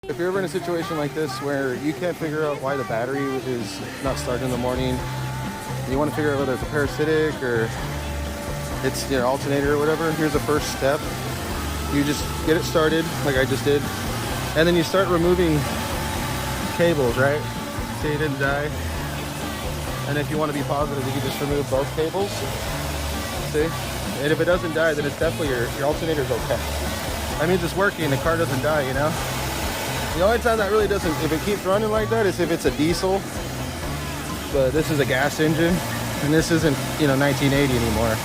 If you're ever in a situation like this where you can't figure out why the battery is not starting in the morning, you want to figure out whether it's a parasitic or it's your alternator or whatever, here's the first step. You just get it started like I just did, and then you start removing cables, right? See, it didn't die. And if you want to be positive, you can just remove both cables. See? And if it doesn't die, then it's definitely your alternator's okay. That means it's working, the car doesn't die, you know? The only time that really doesn't, if it keeps running like that, is if it's a diesel. But this is a gas engine, and this isn't, 1980 anymore.